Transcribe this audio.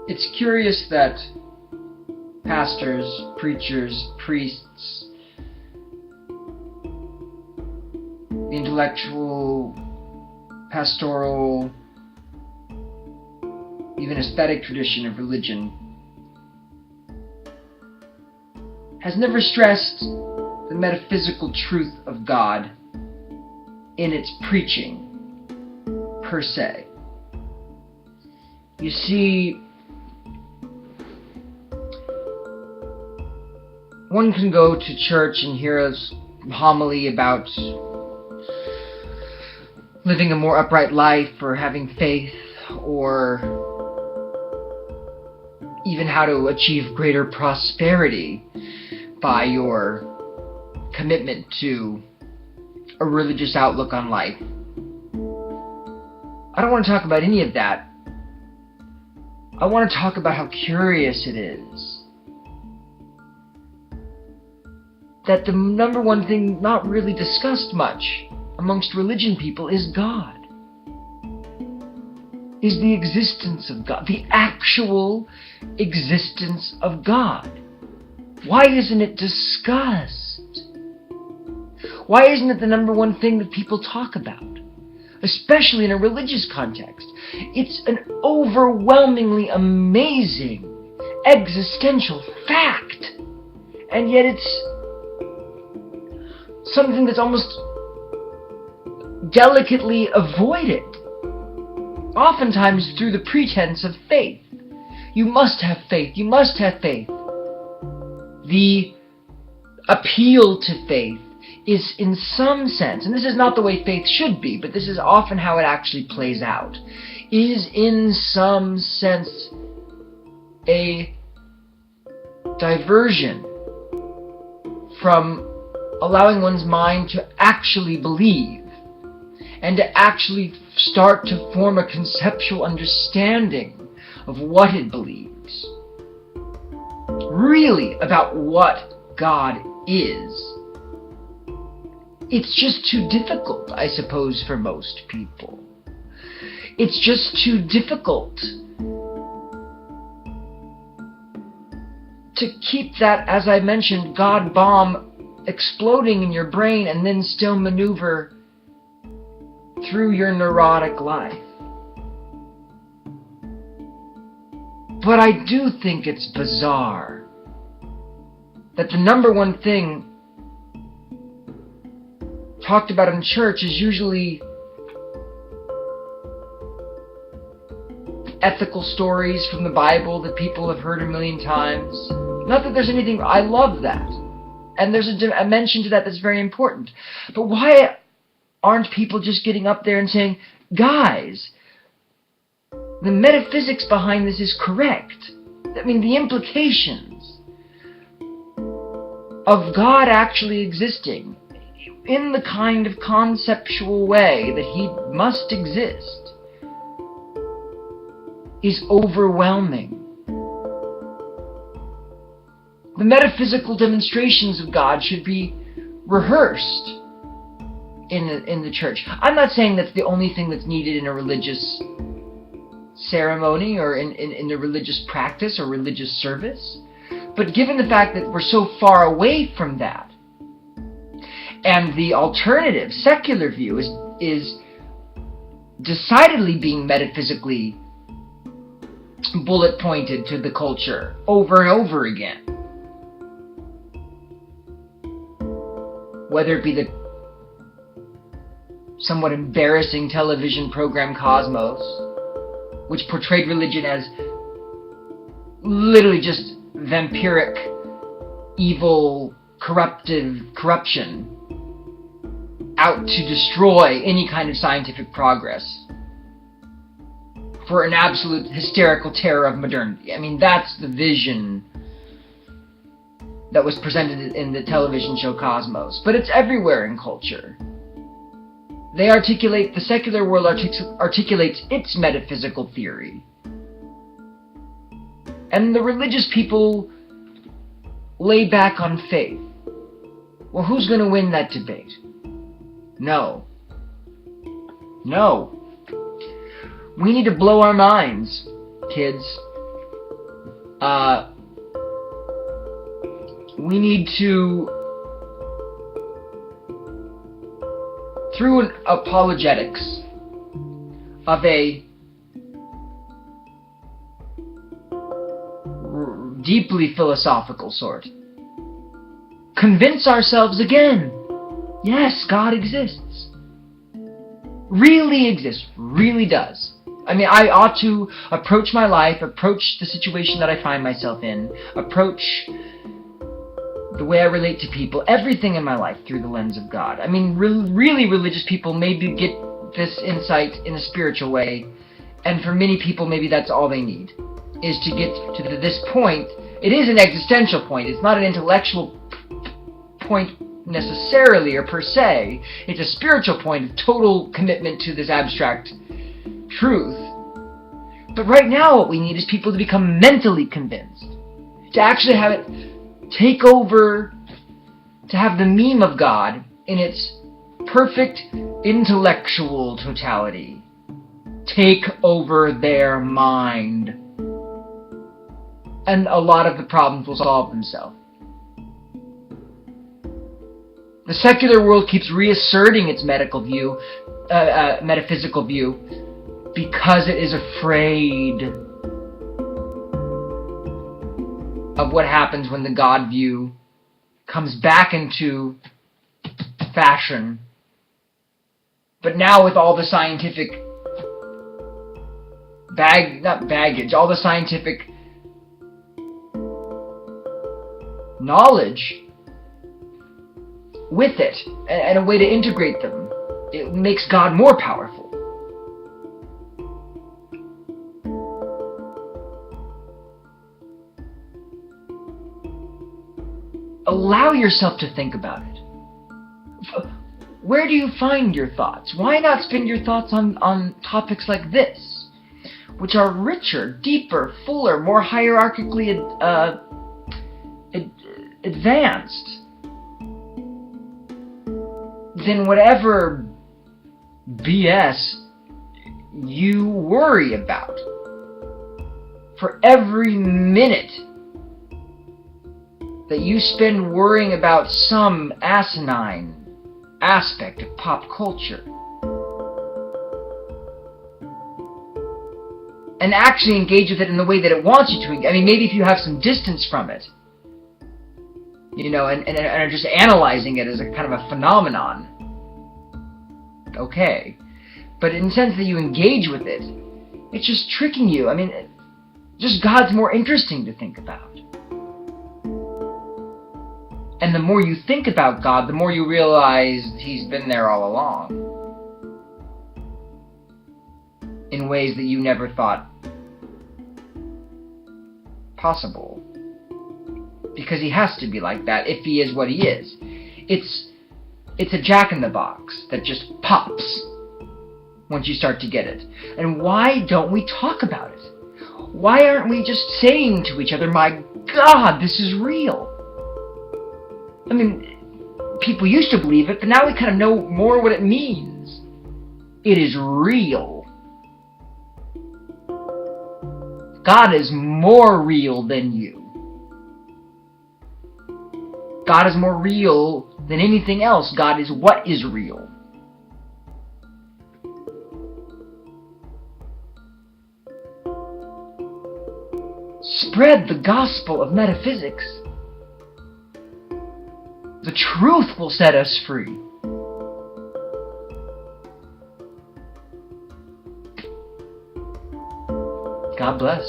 It's curious that pastors, preachers, priests, the intellectual, pastoral, even aesthetic tradition of religion has never stressed the metaphysical truth of God in its preaching, per se. You see, one can go to church and hear a homily about living a more upright life, or having faith, or even how to achieve greater prosperity by your commitment to a religious outlook on life. I don't want to talk about any of that. I want to talk about how curious it is that the number one thing not really discussed much amongst religion people is God. Is the existence of God, the actual existence of God. Why isn't it discussed? Why isn't it the number one thing that people talk about? Especially in a religious context. It's an overwhelmingly amazing existential fact. And yet it's something that's almost delicately avoided. Oftentimes through the pretense of faith. You must have faith. You must have faith. The appeal to faith is in some sense, and this is not the way faith should be, but this is often how it actually plays out, is in some sense a diversion from allowing one's mind to actually believe and to actually start to form a conceptual understanding of what it believes. Really about what God is. It's just too difficult, I suppose, for most people. It's just too difficult to keep that, as I mentioned, God bomb exploding in your brain and then still maneuver through your neurotic life. But I do think it's bizarre that the number one thing talked about in church is usually ethical stories from the Bible that people have heard a million times. Not that there's anything, I love that. And there's a mention to that that's very important. But why aren't people just getting up there and saying, guys, the metaphysics behind this is correct. I mean, the implications of God actually existing in the kind of conceptual way that He must exist is overwhelming. The metaphysical demonstrations of God should be rehearsed in the church. I'm not saying that's the only thing that's needed in a religious ceremony or in a religious practice or religious service, but given the fact that we're so far away from that, and the alternative, secular view is decidedly being metaphysically bullet pointed to the culture over and over again. Whether it be the somewhat embarrassing television program Cosmos, which portrayed religion as literally just vampiric, evil, corruption, out to destroy any kind of scientific progress for an absolute hysterical terror of modernity. I mean, that's the vision that was presented in the television show Cosmos. But it's everywhere in culture. The secular world articulates its metaphysical theory. And the religious people lay back on faith. Well, who's going to win that debate? No. We need to blow our minds, kids. We need to, through an apologetics of a deeply philosophical sort, convince ourselves again, yes, God exists. Really exists. Really does. I mean, I ought to approach my life, approach the situation that I find myself in, approach the way I relate to people, everything in my life through the lens of God. I mean, really religious people maybe get this insight in a spiritual way, and for many people maybe that's all they need, is to get to this point. It is an existential point. It's not an intellectual point necessarily or per se. It's a spiritual point of total commitment to this abstract truth. But right now what we need is people to become mentally convinced, to actually have it take over, to have the meme of God in its perfect intellectual totality take over their mind, and a lot of the problems will solve themselves. The secular world keeps reasserting its metaphysical view because it is afraid of what happens when the God view comes back into fashion. But now with all the scientific all the scientific knowledge with it, and a way to integrate them, it makes God more powerful. Allow yourself to think about it. Where do you find your thoughts? Why not spend your thoughts on topics like this, which are richer, deeper, fuller, more hierarchically advanced than whatever BS you worry about? For every minute that you spend worrying about some asinine aspect of pop culture, and actually engage with it in the way that it wants you to engage. I mean, maybe if you have some distance from it, you know, and are just analyzing it as a kind of a phenomenon, okay. But in the sense that you engage with it, it's just tricking you. I mean, just God's more interesting to think about. And the more you think about God, the more you realize He's been there all along, in ways that you never thought possible. Because He has to be like that if He is what He is. It's a jack-in-the-box that just pops once you start to get it. And why don't we talk about it? Why aren't we just saying to each other, my God, this is real? I mean, people used to believe it, but now we kind of know more what it means. It is real. God is more real than you. God is more real than anything else. God is what is real. Spread the gospel of metaphysics. The truth will set us free. God bless.